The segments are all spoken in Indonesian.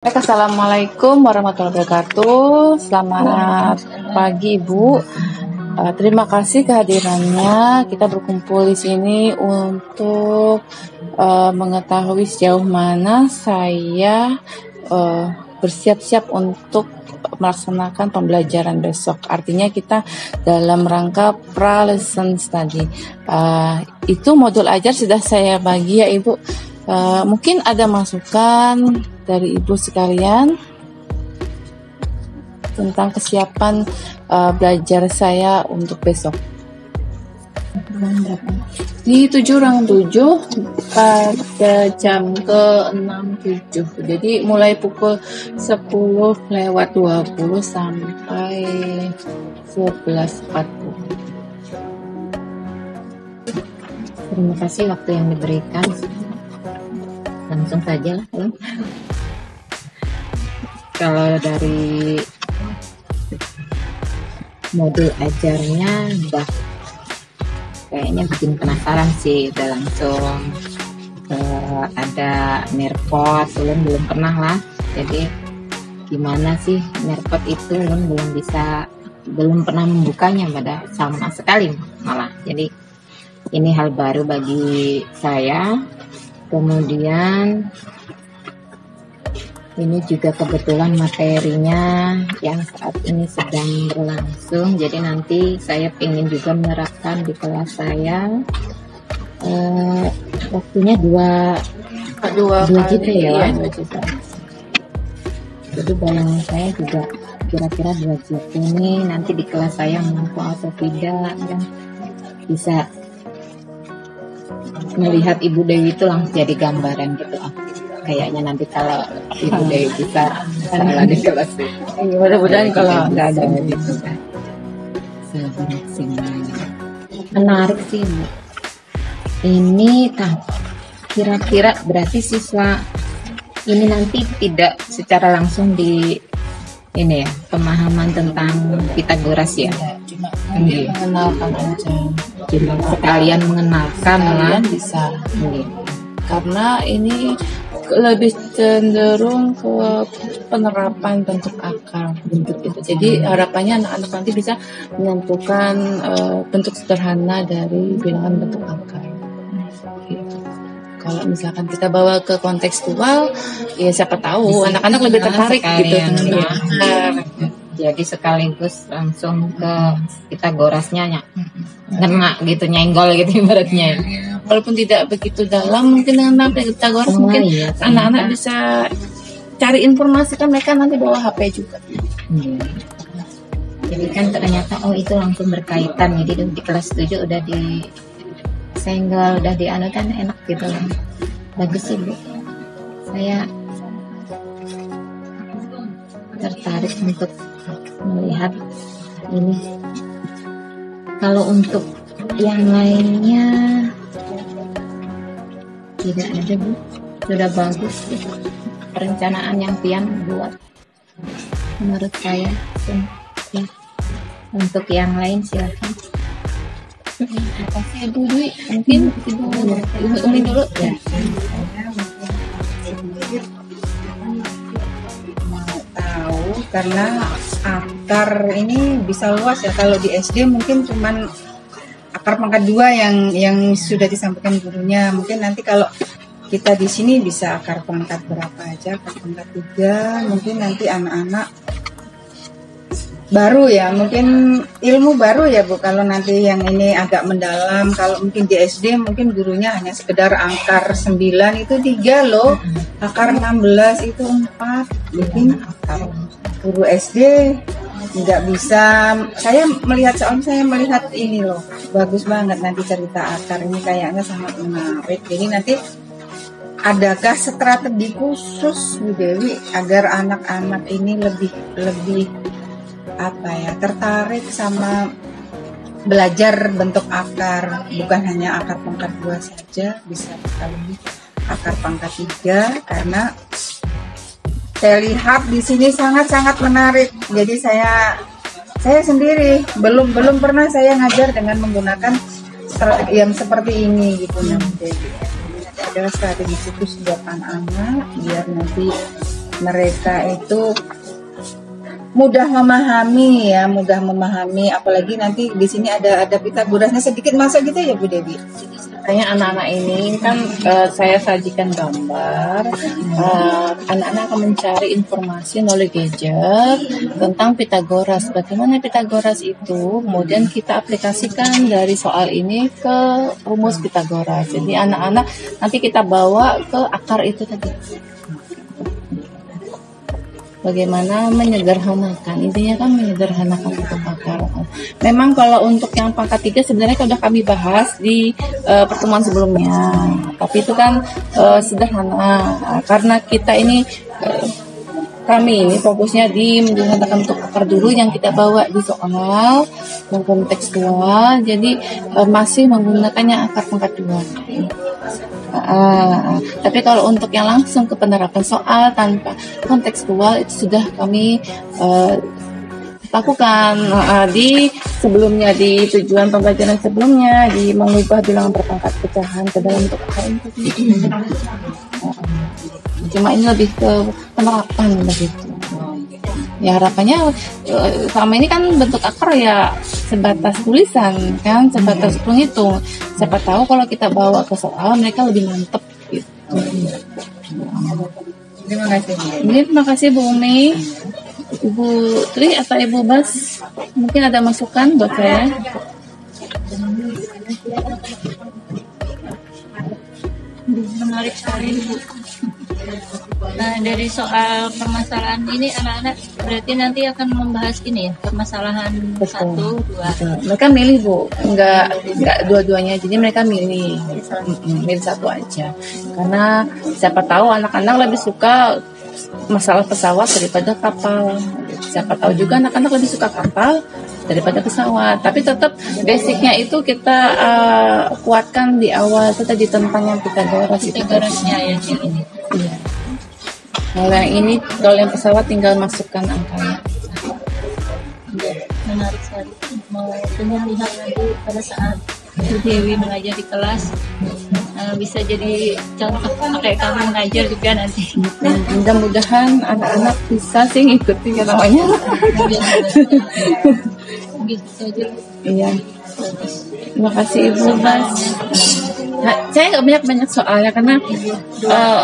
Assalamualaikum warahmatullahi wabarakatuh. Selamat pagi Ibu. Terima kasih kehadirannya. Kita berkumpul di sini untuk mengetahui sejauh mana saya bersiap-siap untuk melaksanakan pembelajaran besok. Artinya kita dalam rangka pra-lesson study. Itu modul ajar sudah saya bagi ya Ibu. Mungkin ada masukan dari Ibu sekalian tentang kesiapan belajar saya untuk besok. Di 7-7 pada jam ke-6-7. Jadi mulai pukul 10:20 sampai 11:40. Terima kasih waktu yang diberikan. Langsung saja lah. Kalau dari modul ajarnya udah kayaknya bikin penasaran sih. Udah langsung ada Nerpot, belum pernah lah. Jadi gimana sih Nerpot itu belum pernah membukanya pada sama sekali malah. Jadi ini hal baru bagi saya. Kemudian ini juga kebetulan materinya yang saat ini sedang berlangsung, jadi nanti saya ingin juga menerapkan di kelas saya. Waktunya dua juta ya, 2 juta. Jadi bayangan saya juga kira-kira 2 juta ini nanti di kelas saya mampu atau tidak, dan bisa melihat Ibu Dewi itu langsung jadi gambaran gitu. Kayaknya nanti kalau Ibu Dewi bisa salah di kelas ini. Mudah-mudahan kalau nggak ada gitu. Menarik sih Bu. Ini kira-kira berarti siswa ini nanti tidak secara langsung di ini ya, pemahaman tentang Pitagoras ya. Cuma mengenalkan aja. Cuma sekalian mengenalkan lah bisa. Karena ini lebih cenderung ke penerapan bentuk akar bentuk itu. Jadi harapannya anak-anak nanti bisa menentukan bentuk sederhana dari bilangan bentuk akar. Gitu. Kalau misalkan kita bawa ke kontekstual, ya siapa tahu anak-anak lebih tertarik gitu. Jadi sekaligus langsung ke Pitagorasnya ngena gitu, nyenggol gitu ibaratnya. Walaupun tidak begitu dalam, mungkin dengan Pitagoras mungkin anak-anak bisa cari informasi, kan mereka nanti bawa HP juga. Jadi kan ternyata itu langsung berkaitan. Jadi di kelas 7 udah disenggol, udah kan enak gitu lah. Bagus sih Bu. Saya tertarik untuk melihat ini. Kalau untuk yang lainnya tidak ada Bu, sudah bagus perencanaan yang Pian buat menurut saya. Ya. Untuk yang lain silakan. Terima kasih Ibu Dwi. Mungkin Ibu Umi dulu ya. Tahu karena akar ini bisa luas ya. Kalau di SD mungkin cuman akar pangkat 2 yang sudah disampaikan gurunya. Mungkin nanti kalau kita di sini bisa akar pangkat berapa aja, akar pangkat 3. Mungkin nanti anak-anak baru ya, mungkin ilmu baru ya Bu. Kalau nanti yang ini agak mendalam, kalau mungkin di SD mungkin gurunya hanya sekedar akar 9 itu 3 loh, akar 16 itu 4. Mungkin akar guru SD nggak bisa. Saya melihat ini loh, bagus banget nanti cerita akar ini, kayaknya sangat menarik. Jadi nanti adakah strategi khusus Bu Dewi agar anak-anak ini lebih tertarik sama belajar bentuk akar, bukan hanya akar pangkat 2 saja, bisa lebih akar pangkat 3, karena saya lihat di sini sangat-sangat menarik. Jadi saya sendiri belum pernah saya ngajar dengan menggunakan strategi yang seperti ini gitu. Jadi adalah strategi khusus buat anak-anak biar nanti mereka itu mudah memahami ya, apalagi nanti di sini ada Pitagorasnya sedikit masa gitu ya Bu Dewi. Makanya anak-anak ini kan saya sajikan gambar, anak-anak akan mencari informasi knowledge gadget tentang Pitagoras. Bagaimana Pitagoras itu, kemudian kita aplikasikan dari soal ini ke rumus Pitagoras. Jadi anak-anak nanti kita bawa ke akar itu tadi. Bagaimana menyederhanakan, intinya kan menyederhanakan untuk akar. Memang kalau untuk yang pangkat 3 sebenarnya sudah kami bahas di pertemuan sebelumnya, tapi itu kan sederhana karena kita ini kami ini fokusnya di menyederhanakan untuk akar dulu yang kita bawa di soal yang kontekstual, jadi masih menggunakannya akar pangkat 2. Tapi kalau untuk yang langsung ke penerapan soal tanpa kontekstual itu sudah kami lakukan di sebelumnya, di tujuan pembelajaran sebelumnya, di mengubah bilangan berpangkat pecahan ke dalam bentuk akar itu. Cuma ini lebih ke penerapan begitu. Ya harapannya selama ini kan bentuk akar ya sebatas tulisan kan, sebatas penghitung. Siapa tahu kalau kita bawa ke soal mereka lebih mantep gitu. Terima kasih. Terima kasih Bu Umi, Ibu Tri atau Ibu Bas, mungkin ada masukan buat saya. Menarik sekali Bu. Nah, dari soal permasalahan ini anak-anak berarti nanti akan membahas ini ya, permasalahan 1, 2. Mereka milih Bu, enggak dua-duanya, jadi mereka milih satu aja. Karena siapa tahu anak-anak lebih suka masalah pesawat daripada kapal. Siapa tahu juga anak-anak lebih suka kapal daripada pesawat. Tapi tetap basicnya itu kita kuatkan di awal itu tadi tentang yang Pitagorasnya ya ini. Iya. Kalau yang ini, kalau yang pesawat tinggal masukkan angkanya. Menarik sekali. Mau lihat nanti pada saat Bu Dewi mengajar di kelas, bisa jadi contoh kayak kamu mengajar juga nanti. Mudah-mudahan anak-anak bisa sih ngikutin yang namanya. Gitu saja. Iya. Terima kasih Ibu Bas. Nah, saya nggak banyak soalnya karena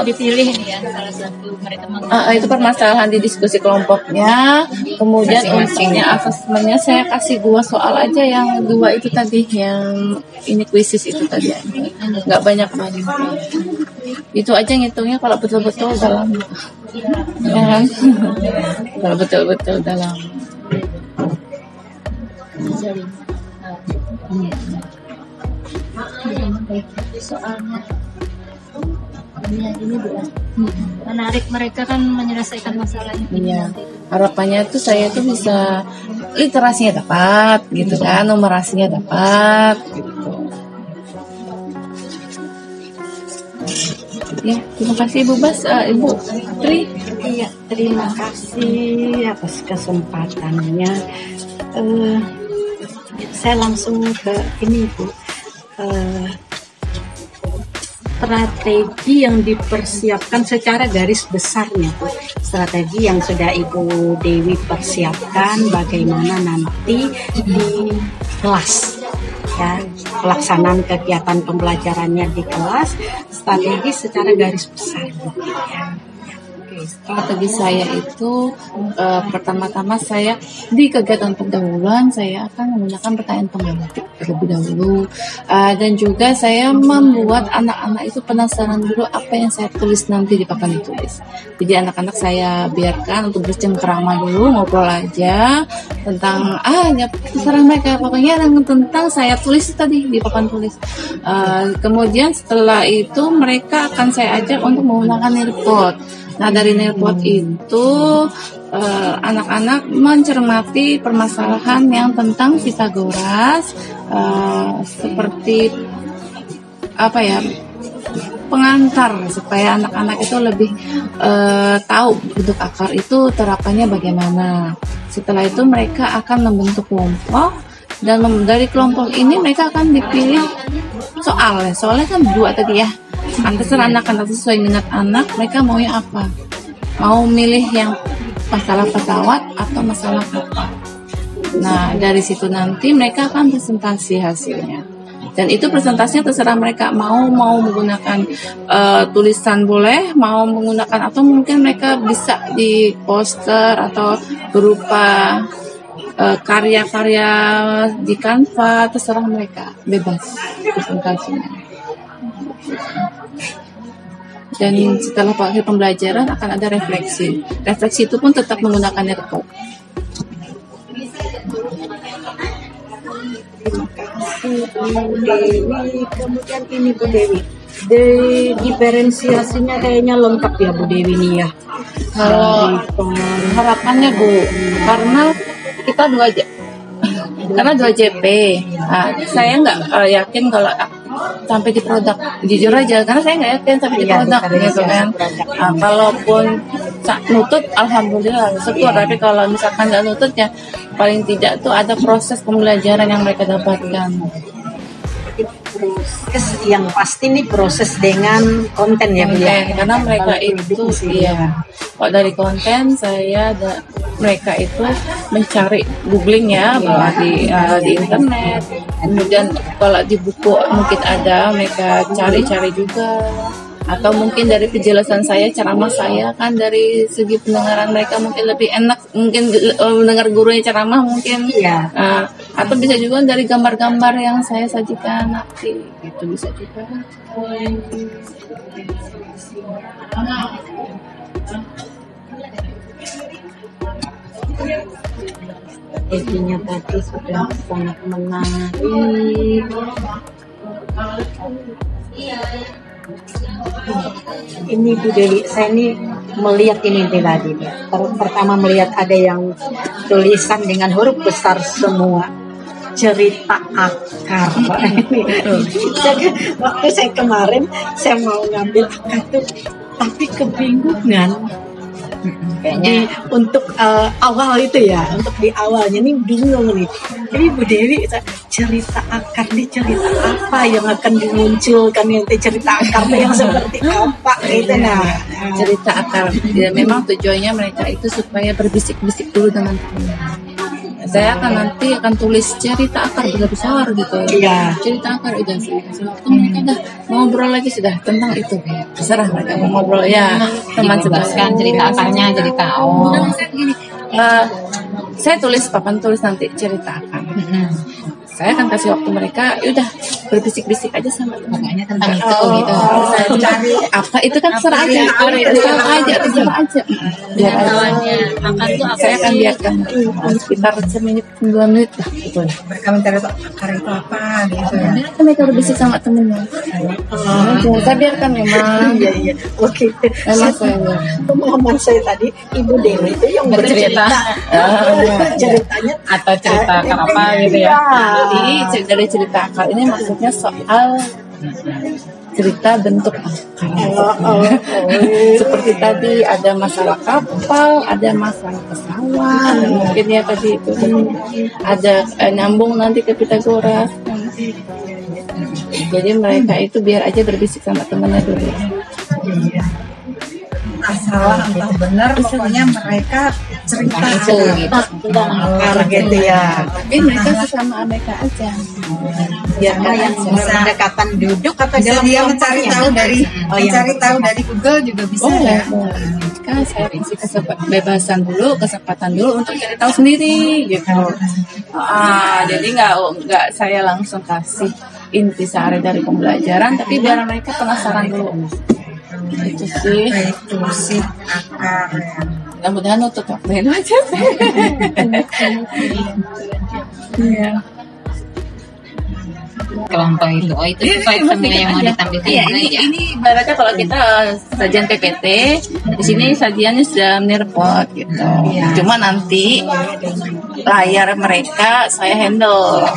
dipilih ya salah satu mereka itu permasalahan di diskusi kelompoknya, kemudian unsurnya asesmennya saya kasih 2 soal aja, yang 2 itu tadi yang ini kuisis itu tadi aja, nggak banyak. Itu aja ngitungnya kalau betul-betul dalam, ya kan? Kalau betul-betul dalam. Soalnya ini menarik, mereka kan menyelesaikan masalahnya. Iya, harapannya tuh saya tuh bisa literasinya dapat gitu kan, numerasinya dapat gitu. Ya, terima kasih Ibu Bas, Ibu Tri. Iya, terima kasih atas kesempatannya. Saya langsung ke ini Bu. Strategi yang dipersiapkan secara garis besarnya Bu. Strategi yang sudah Ibu Dewi persiapkan bagaimana nanti di kelas ya, pelaksanaan kegiatan pembelajarannya di kelas, strategi secara garis besar ya. Strategi saya itu pertama-tama saya di kegiatan pendahuluan saya akan menggunakan pertanyaan pengganti terlebih dahulu, dan juga saya membuat anak-anak itu penasaran dulu apa yang saya tulis nanti di papan ditulis. Jadi anak-anak saya biarkan untuk bercengkrama dulu, ngobrol aja tentang ya terserah mereka, pokoknya tentang saya tulis tadi di papan tulis. Kemudian setelah itu mereka akan saya ajak untuk menggunakan nilpot. Nah, dari nilpot itu anak-anak mencermati permasalahan yang tentang Pitagoras, seperti apa ya, pengantar supaya anak-anak itu lebih tahu bentuk akar itu terapannya bagaimana. Setelah itu mereka akan membentuk kelompok, dan dari kelompok ini mereka akan dipilih soalnya kan 2 tadi ya. Terserah anak-anak sesuai minat anak, mereka maunya apa. mau milih yang masalah pesawat atau masalah kapal. Nah, dari situ nanti mereka akan presentasi hasilnya. Dan itu presentasinya terserah mereka mau menggunakan tulisan boleh, mau menggunakan atau mungkin mereka bisa di poster atau berupa karya-karya di Canva, terserah mereka, bebas presentasinya. Dan setelah akhir pembelajaran akan ada refleksi. Refleksi itu pun tetap menggunakan nirpot. Bu Dewi, kemudian ini Bu Dewi, diferensiasinya kayaknya lengkap ya Bu Dewi nih ya. Kalau harapannya Bu, karena kita karena 2 JP. Nah, saya nggak yakin kalau sampai di produk, jujur aja, karena saya nggak yakin sampai di produk gitu kan. Nah, kalaupun nutut, alhamdulillah syukur. Tapi kalau misalkan nggak nutut ya, paling tidak tuh ada proses pembelajaran yang mereka dapatkan. Proses yang pasti nih proses dengan konten ya Bu ya. Karena mereka itu iya. Kalau dari konten mereka itu mencari googling ya, bahwa di internet. Kemudian kalau di buku mungkin ada, mereka cari-cari juga. Atau mungkin dari penjelasan saya, ceramah saya kan dari segi pendengaran mereka mungkin lebih enak, mungkin mendengar gurunya ceramah mungkin. Iya. Atau bisa juga dari gambar-gambar yang saya sajikan nanti, itu bisa juga. Intinya tadi sudah sangat menarik. Ini Bu Dewi, saya ini melihat ini tadi. Pertama melihat ada yang tulisan dengan huruf besar semua, cerita akar. Waktu saya kemarin saya mau ngambil akar itu, tapi kebingungan. Kayaknya untuk awal itu ya, untuk di awalnya ini bingung nih. Jadi Bu Dewi, cerita akar ini cerita apa yang akan dimunculkan, yang cerita akar yang seperti apa gitu. Nah, cerita akar ya, memang tujuannya mereka itu supaya berbisik-bisik dulu dengan teman. Saya nanti akan tulis cerita akar besar gitu. Iya. Cerita akar udah waktu mereka udah ngobrol lagi sudah tentang itu. Terserah mereka mau ngobrol ya. Teman Jelaskan cerita akarnya jadi tahu. Saya tulis papan tulis nanti cerita akar. Saya akan kasih waktu mereka, udah berbisik-bisik aja sama Makanya tentang itu gitu. Saya cari apa itu kan terserah aja. Biar Pengetahuannya akar itu apa saya akan sih? biarkan sekitar 9 menit lah gitu. Mereka mencari akar itu apa gitu ya. Biarkan mereka berbisik sama temennya. Saya biarkan memang. Iya. Oke. Memang saya. Pemahaman saya tadi, Ibu Dewi itu yang bercerita. Ceritanya Atau cerita akar apa gitu ya. Jadi dari cerita akar ini maksudnya soal cerita bentuk akar. Seperti tadi ada masalah kapal, ada masalah pesawat, mungkin ya tadi itu ada nyambung nanti ke Pitagoras. Jadi mereka itu biar aja berbisik sama temannya dulu. Entah salah, entah benar, pokoknya mereka cerita Itu gitu. tentang akar gitu ya. Tapi mereka sesama mereka aja. Biar Yang bisa. pendekatan duduk atau bisa dalam dia mencari kelompoknya? tahu dari yang tahu dari Google juga bisa Oh, ya. kan saya kasih kebebasan dulu, kesempatan dulu untuk cari tahu sendiri gitu. Jadi nggak saya langsung kasih intisari dari pembelajaran, tapi biar mereka penasaran dulu. Itu sih. Itu sih akar ya. Mudah-mudahan untuk waktu itu aja. Iya. Kelompok itu. Oh, itu sesuai sama yang mau ditampilkan. Iya, ini ibaratnya kalau kita sajian PPT, di sini sajiannya sudah nirpot gitu. Cuma nanti layar mereka saya handle.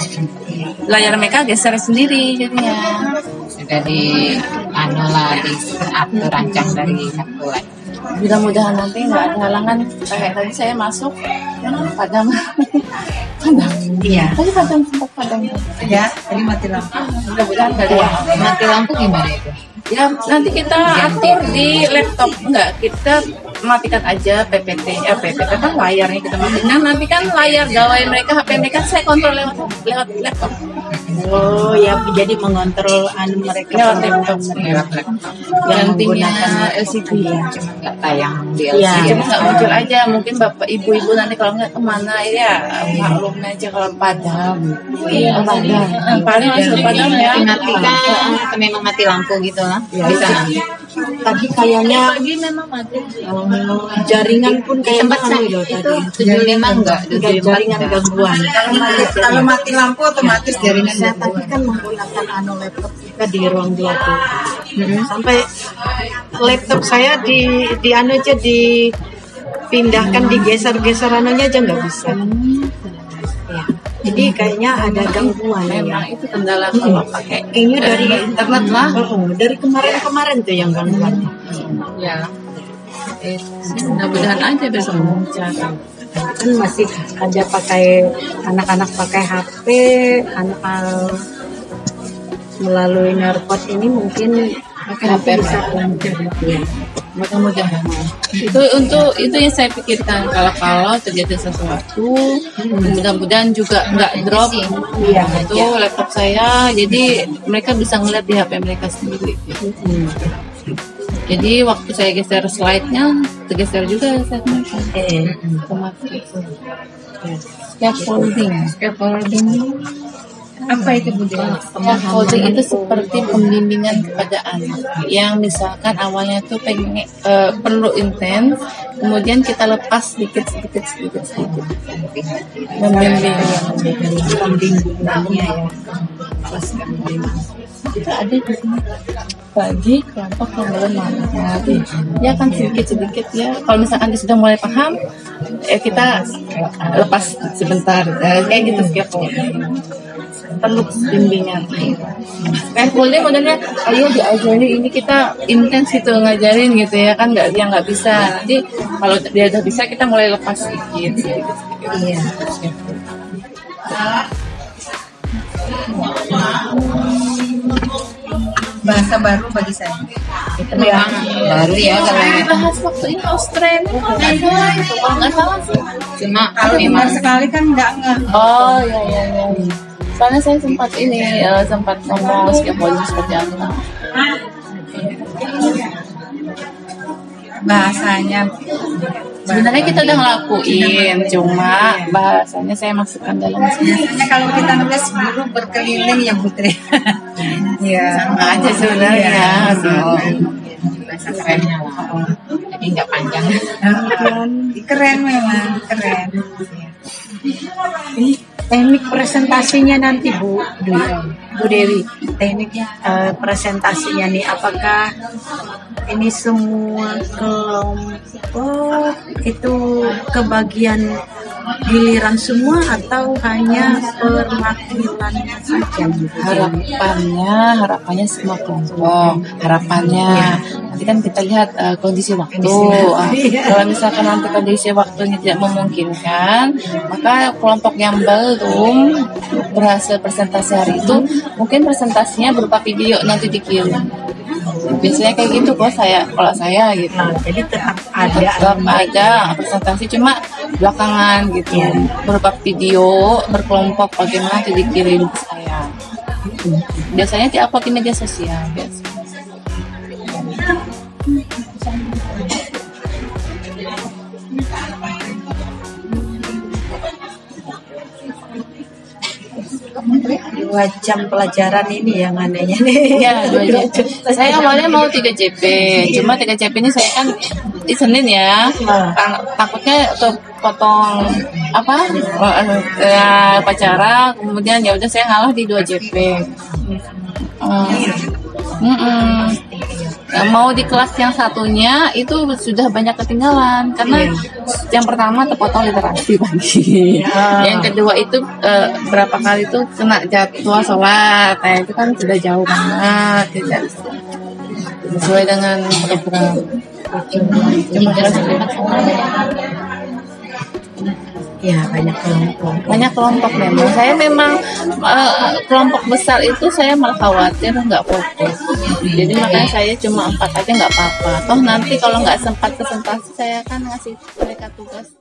Layar mereka geser sendiri jadinya. Sudah diatur rancang dari kartu. Mudah-mudahan nanti nggak ada halangan. Kayak tadi saya masuk padang. Iya. Tadi sempat padang. Ya, jadi mati lampu. Mudah-mudahan nggak ada. Mati lampu gimana itu? Ya nanti kita atur di laptop, enggak kita matikan aja PPT kan layarnya kita matikan, nanti kan layar gawai mereka, HP mereka saya kontrol lewat laptop. Oh ya, jadi mengontrol mereka Lewat laptop. yang Gantinya menggunakan LCD. Cuma nggak tayang di Iya. LCD. Cuma nggak muncul aja, mungkin bapak ibu-ibu nanti kalau nggak kemana ya maklum aja kalau padam. Iya, Paling langsung padam ya. Matikan atau memang mati lampu gitu lah. Bisa. tadi kayaknya Pagi memang mati. jaringan pun Di kayak tempat saya loh itu tadi. 75 enggak, Udah 75 jaringan enggak. gangguan. Kalau mati lampu otomatis jaringan Saya gangguan. tadi kan menggunakan laptop kita di ruang 2 tuh. Sampai laptop saya di anu aja dipindahkan, digeser-geser anunya aja nggak bisa. Ya. Jadi kayaknya ada gangguan Memang ya. itu kendala kalau pakai Kayaknya dari internet lah. dari kemarin-kemarin tuh yang gangguan. Ya. Mudah-mudahan aja besok lancar. Kan masih ada anak-anak pakai HP, anak melalui Nerpot ini mungkin Pakai HP bisa lancar ya. Mudah-mudahan. Itu yang saya pikirkan kalau terjadi sesuatu, mudah-mudahan juga nggak drop. Iya. Itu laptop saya, jadi mereka bisa ngeliat di HP mereka sendiri. Jadi waktu saya geser slide-nya, tergeser juga slide-nya. Otomatis. Scaffolding. Apa itu Bu Dewi? Scaffolding itu seperti pembimbingan kepada anak yang misalkan awalnya tuh perlu intens, kemudian kita lepas sedikit. Pembimbingannya ya. Kita ada di sini bagi kelompok yang belum mampu. Ya kan sedikit ya. Kalau misalkan dia sudah mulai paham, kita lepas sebentar. Kayak gitu scaffolding. Perlu bimbingan. Scaffolding modelnya, ayo diajari ini kita intens gitu ngajarin gitu ya kan nggak bisa. Nanti kalau dia udah bisa kita mulai lepas sedikit. Iya. Bahasa baru bagi saya. Itu memang baru ya kalau Bahas waktu ini Australia kalau nggak salah sih. cuma Kalau memang dengar sekali kan nggak ngeh. Oh iya. Soalnya saya sempat ngomong scaffolding seperti apa. Bahasanya. Sebenarnya kita udah ngelakuin, cuma bahasanya saya masukkan dalam sini. Biasanya kalau kita nulis guru berkeliling ya Putri. Iya. Sama aja sebenarnya. bahasa kerennya lah. Jadi nggak panjang. Keren memang, keren. Ini teknik presentasinya nanti Bu Dewi. Teknik presentasinya nih, apakah ini semua kelompok itu kebagian giliran semua atau hanya perwakilannya saja? Harapannya semua kelompok. Nanti kan kita lihat kondisi waktu. Kalau misalkan nanti kondisi waktunya tidak memungkinkan, maka kelompok yang belum berhasil presentasi hari itu, mungkin presentasinya berupa video nanti dikirim. Biasanya kayak gitu kalau saya gitu. Jadi tetap ada presentasi, cuma belakangan gitu, berupa video berkelompok bagaimana nanti dikirim ke saya. Biasanya diupload di media sosial biasa. dua jam pelajaran ini yang anehnya nih. Ya, 2 JP. Saya awalnya mau 3 JP, cuma 3 JP ini saya kan di Senin ya. Takutnya potong upacara, kemudian ya udah saya ngalah di 2 JP. Nah, mau di kelas yang satunya itu sudah banyak ketinggalan karena yang pertama terpotong literasi pagi, yang kedua itu berapa kali itu kena jadwal sholat, itu kan sudah jauh banget, tidak sesuai dengan program. Cuma kelas 5 Ya, Ya, banyak kelompok. Banyak kelompok memang. Saya memang kelompok besar itu saya malah khawatir nggak fokus. Jadi makanya saya cuma 4 aja nggak apa-apa. Toh nanti kalau nggak sempat presentasi saya kan ngasih mereka tugas.